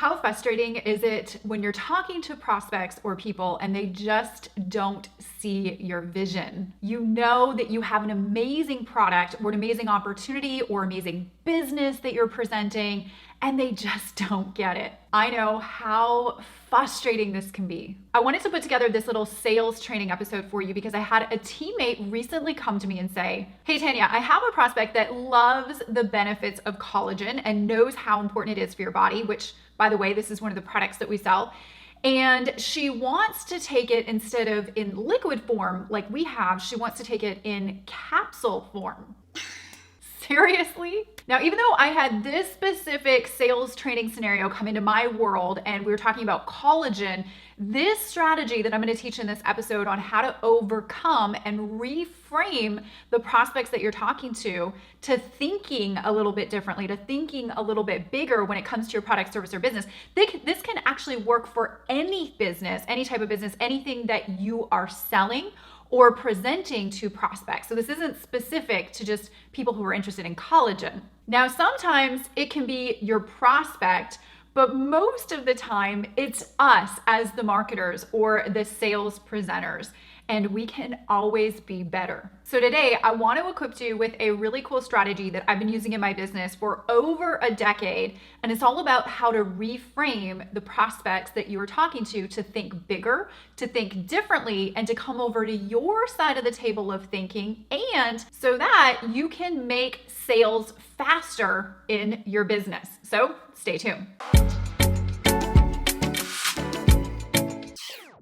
How frustrating is it when you're talking to prospects or people and they just don't see your vision? You know that you have an amazing product or an amazing opportunity or amazing business that you're presenting, and they just don't get it. I know how frustrating this can be. I wanted to put together this little sales training episode for you because I had a teammate recently come to me and say, "Hey Tanya, I have a prospect that loves the benefits of collagen and knows how important it is for your body," which, by the way, this is one of the products that we sell. And she wants to take it instead of in liquid form like we have, she wants to take it in capsule form. Seriously? Now, even though I had this specific sales training scenario come into my world and we were talking about collagen, this strategy that I'm going to teach in this episode on how to overcome and reframe the prospects that you're talking to thinking a little bit differently, to thinking a little bit bigger when it comes to your product, service, or business. This can actually work for any business, any type of business, anything that you are selling or presenting to prospects. So this isn't specific to just people who are interested in collagen. Now, sometimes it can be your prospect, but most of the time it's us as the marketers or the sales presenters, and we can always be better. So today I want to equip you with a really cool strategy that I've been using in my business for over a decade, and it's all about how to reframe the prospects that you are talking to think bigger, to think differently, and to come over to your side of the table of thinking, and so that you can make sales faster in your business. So stay tuned.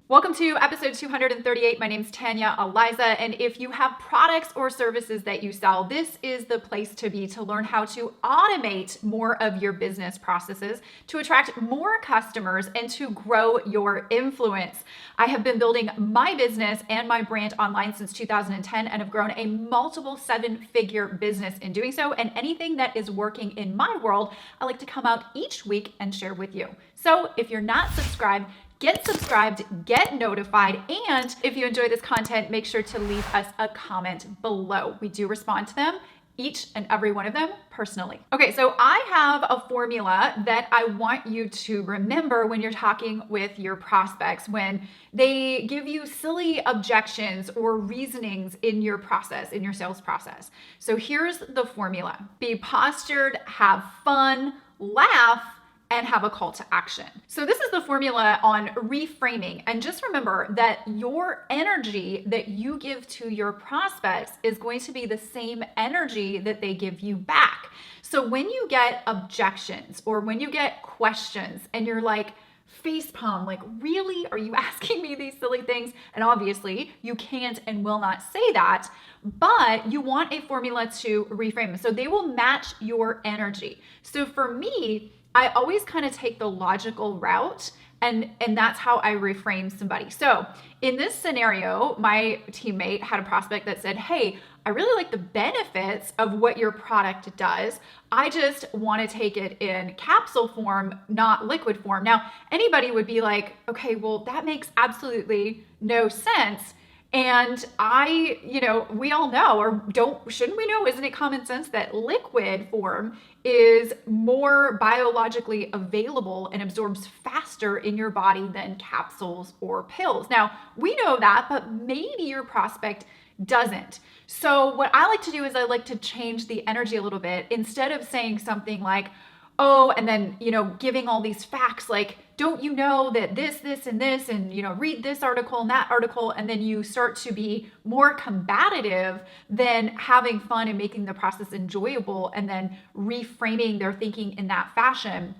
Welcome to episode 238. My name's Tanya Aliza, and if you have products or services that you sell, this is the place to be to learn how to automate more of your business processes, to attract more customers, and to grow your influence. I have been building my business and my brand online since 2010 and have grown a multiple seven-figure business in doing so, and anything that is working in my world, I like to come out each week and share with you. So if you're not subscribed, get subscribed, get notified, and if you enjoy this content, make sure to leave us a comment below. We do respond to them, each and every one of them, personally. Okay, so I have a formula that I want you to remember when you're talking with your prospects, when they give you silly objections or reasonings in your process, in your sales process. So here's the formula. Be postured, have fun, laugh, and have a call to action. So this is the formula on reframing. And just remember that your energy that you give to your prospects is going to be the same energy that they give you back. So when you get objections or when you get questions and you're like, facepalm, like, really? Are you asking me these silly things? And obviously you can't and will not say that, but you want a formula to reframe them. So they will match your energy. So for me, I always kind of take the logical route, and that's how I reframe somebody. So in this scenario, my teammate had a prospect that said, "Hey, I really like the benefits of what your product does. I just want to take it in capsule form, not liquid form." Now, anybody would be like, "Okay, well, that makes absolutely no sense." And we all know, or shouldn't we know, isn't it common sense that liquid form is more biologically available and absorbs faster in your body than capsules or pills? Now, we know that, but maybe your prospect doesn't. So what I like to do is I like to change the energy a little bit. Instead of saying something like, "Oh," and then, giving all these facts like, "Don't you know that this, and this, and, read this article and that article," and then you start to be more combative than having fun and making the process enjoyable and then reframing their thinking in that fashion.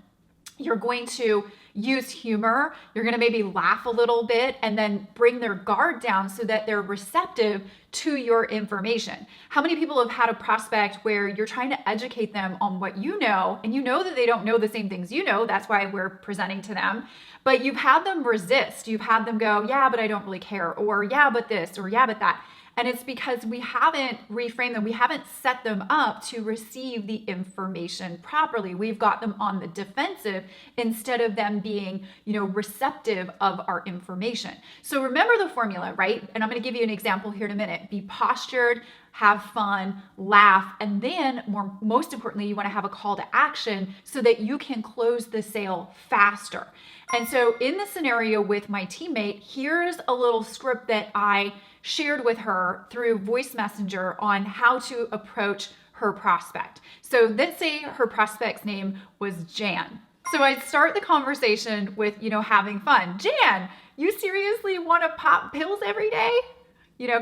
You're going to use humor. You're going to maybe laugh a little bit and then bring their guard down so that they're receptive to your information. How many people have had a prospect where you're trying to educate them on what you know, and you know that they don't know the same things you know, that's why we're presenting to them, but you've had them resist. You've had them go, "Yeah, but I don't really care," or "Yeah, but this," or "Yeah, but that." And it's because we haven't reframed them. We haven't set them up to receive the information properly. We've got them on the defensive instead of them being, receptive of our information. So remember the formula, right? And I'm going to give you an example here in a minute. Be postured, have fun, laugh, and then most importantly, you want to have a call to action so that you can close the sale faster. And so in the scenario with my teammate, here's a little script that I shared with her through voice messenger on how to approach her prospect. So let's say her prospect's name was Jan. So I'd start the conversation with, having fun. Jan, you seriously want to pop pills every day?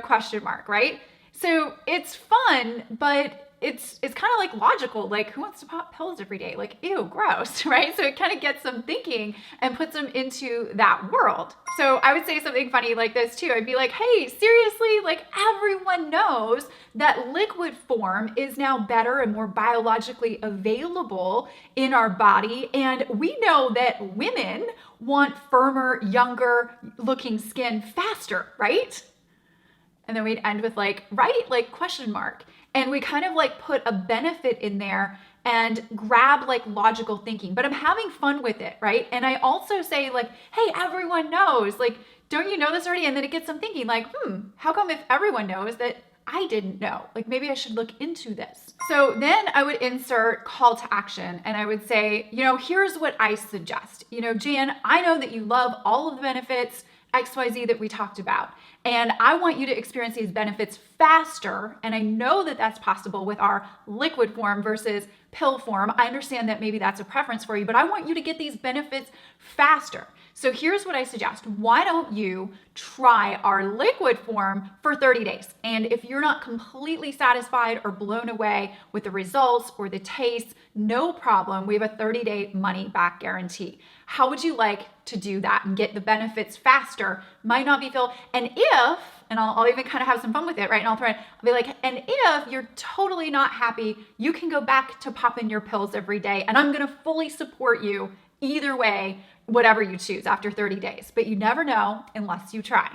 Question mark, right? So it's fun, but it's kind of like logical, like who wants to pop pills every day? Like, ew, gross, right? So it kind of gets them thinking and puts them into that world. So I would say something funny like this too. I'd be like, hey, seriously, like everyone knows that liquid form is now better and more biologically available in our body. And we know that women want firmer, younger looking skin faster, right? And then we'd end with like, right? Like question mark. And we kind of like put a benefit in there and grab like logical thinking, but I'm having fun with it, right? And I also say like, hey, everyone knows, like, don't you know this already? And then it gets them thinking like, how come if everyone knows that I didn't know? Like maybe I should look into this. So then I would insert call to action and I would say, here's what I suggest. Jan, I know that you love all of the benefits XYZ that we talked about. And I want you to experience these benefits faster. And I know that that's possible with our liquid form versus pill form. I understand that maybe that's a preference for you, but I want you to get these benefits faster. So here's what I suggest. Why don't you try our liquid form for 30 days? And if you're not completely satisfied or blown away with the results or the taste, no problem. We have a 30-day money back guarantee. How would you like to do that and get the benefits faster? Might not be filled. And if, and I'll even kind of have some fun with it, right? And I'll be like, and if you're totally not happy, you can go back to popping your pills every day. And I'm going to fully support you either way, whatever you choose after 30 days. But you never know unless you try.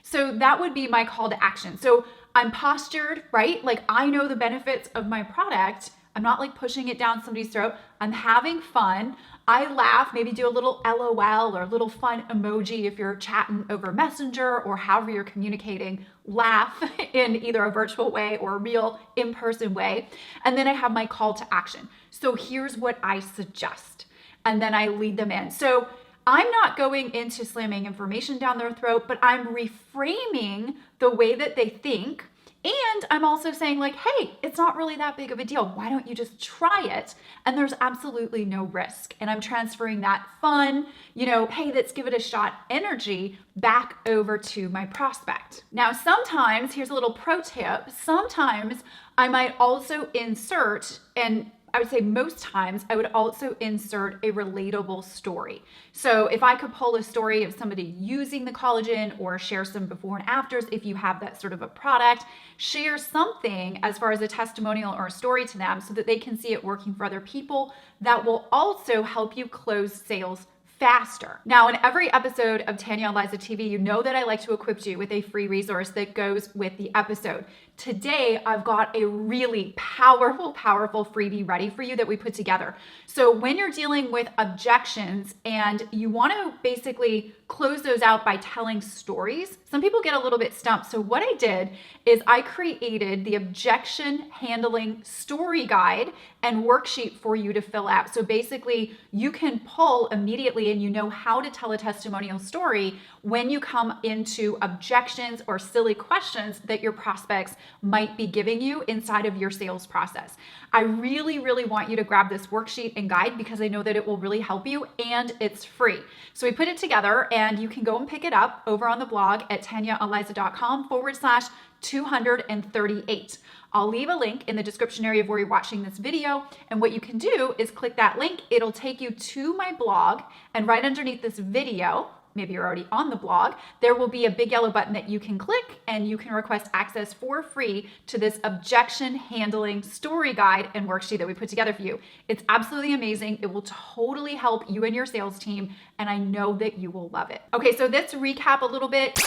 So that would be my call to action. So I'm postured, right? Like I know the benefits of my product. I'm not like pushing it down somebody's throat. I'm having fun. I laugh, maybe do a little LOL or a little fun emoji if you're chatting over Messenger or however you're communicating. Laugh in either a virtual way or a real in-person way. And then I have my call to action. So here's what I suggest. And then I lead them in. So I'm not going into slamming information down their throat, but I'm reframing the way that they think. And I'm also saying like, hey, it's not really that big of a deal. Why don't you just try it? And there's absolutely no risk. And I'm transferring that fun, hey, let's give it a shot energy back over to my prospect. Now, sometimes, here's a little pro tip. Sometimes I might also insert, and I would say most times I would also insert a relatable story. So if I could pull a story of somebody using the collagen or share some before and afters, if you have that sort of a product, share something as far as a testimonial or a story to them so that they can see it working for other people, that will also help you close sales faster. Now, in every episode of Tanya Aliza TV, you know that I like to equip you with a free resource that goes with the episode. Today, I've got a really powerful freebie ready for you that we put together. So when you're dealing with objections and you want to basically close those out by telling stories, some people get a little bit stumped. So what I did is I created the objection handling story guide and worksheet for you to fill out. So basically you can pull immediately and you know how to tell a testimonial story when you come into objections or silly questions that your prospects might be giving you inside of your sales process. I really want you to grab this worksheet and guide because I know that it will really help you and it's free. So we put it together and you can go and pick it up over on the blog at tanyaaliza.com/238. I'll leave a link in the description area of where you're watching this video. And what you can do is click that link. It'll take you to my blog, and right underneath this video, maybe you're already on the blog, there will be a big yellow button that you can click and you can request access for free to this objection handling story guide and worksheet that we put together for you. It's absolutely amazing. It will totally help you and your sales team, and I know that you will love it. Okay, so let's recap a little bit.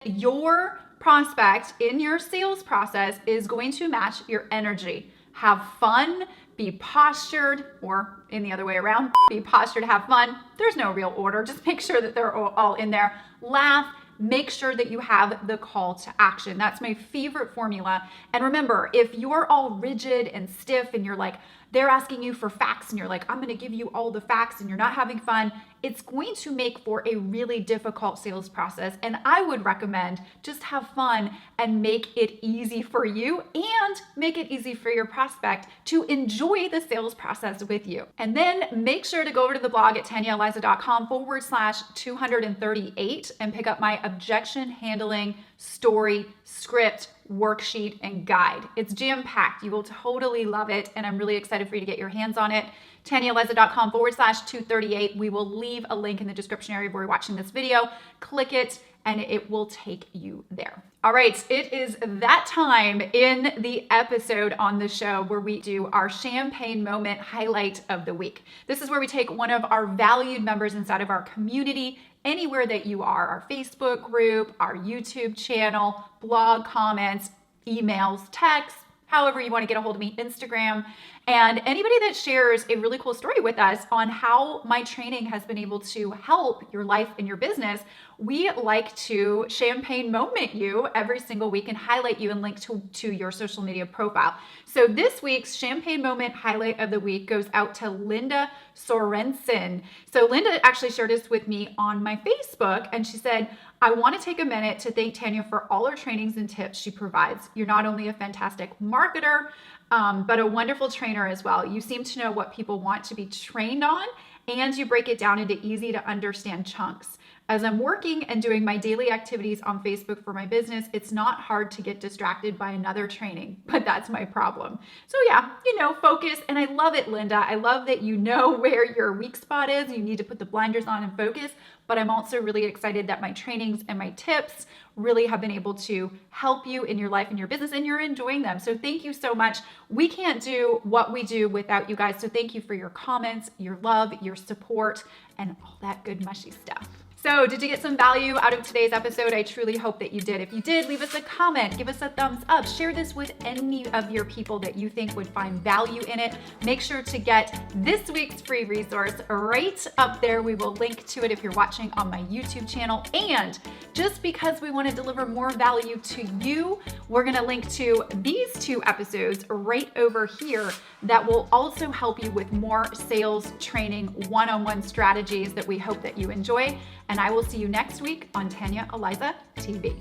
Your prospect in your sales process is going to match your energy. Have fun, be postured, or in the other way around, be postured, have fun. There's no real order. Just make sure that they're all in there. Laugh. Make sure that you have the call to action. That's my favorite formula. And remember, if you're all rigid and stiff and you're like, they're asking you for facts and you're like, I'm going to give you all the facts and you're not having fun, it's going to make for a really difficult sales process. And I would recommend just have fun and make it easy for you and make it easy for your prospect to enjoy the sales process with you. And then make sure to go over to the blog at TanyaAliza.com/238 and pick up my objection handling story script worksheet and guide. It's jam-packed. You will totally love it. And I'm really excited for you to get your hands on it. TanyaAliza.com/238. We will leave a link in the description area where you're watching this video. Click it and it will take you there. All right, it is that time in the episode on the show where we do our champagne moment highlight of the week. This is where we take one of our valued members inside of our community, anywhere that you are, our Facebook group, our YouTube channel, blog comments, emails, texts, however you want to get a hold of me, Instagram, and anybody that shares a really cool story with us on how my training has been able to help your life and your business. We like to champagne moment you every single week and highlight you and link to your social media profile. So this week's champagne moment highlight of the week goes out to Linda Sorensen. So Linda actually shared this with me on my Facebook and she said, I want to take a minute to thank Tanya for all her trainings and tips she provides. You're not only a fantastic marketer, but a wonderful trainer as well. You seem to know what people want to be trained on, and you break it down into easy to understand chunks. As I'm working and doing my daily activities on Facebook for my business, it's not hard to get distracted by another training, but that's my problem. So yeah, focus. And I love it, Linda. I love that you know where your weak spot is. You need to put the blinders on and focus. But I'm also really excited that my trainings and my tips really have been able to help you in your life and your business, and you're enjoying them. So thank you so much. We can't do what we do without you guys. So thank you for your comments, your love, your support, and all that good mushy stuff. So did you get some value out of today's episode? I truly hope that you did. If you did, leave us a comment, give us a thumbs up, share this with any of your people that you think would find value in it. Make sure to get this week's free resource right up there. We will link to it if you're watching on my YouTube channel. And just because we want to deliver more value to you, we're going to link to these 2 episodes right over here that will also help you with more sales training, one-on-one strategies that we hope that you enjoy. And I will see you next week on Tanya Aliza TV.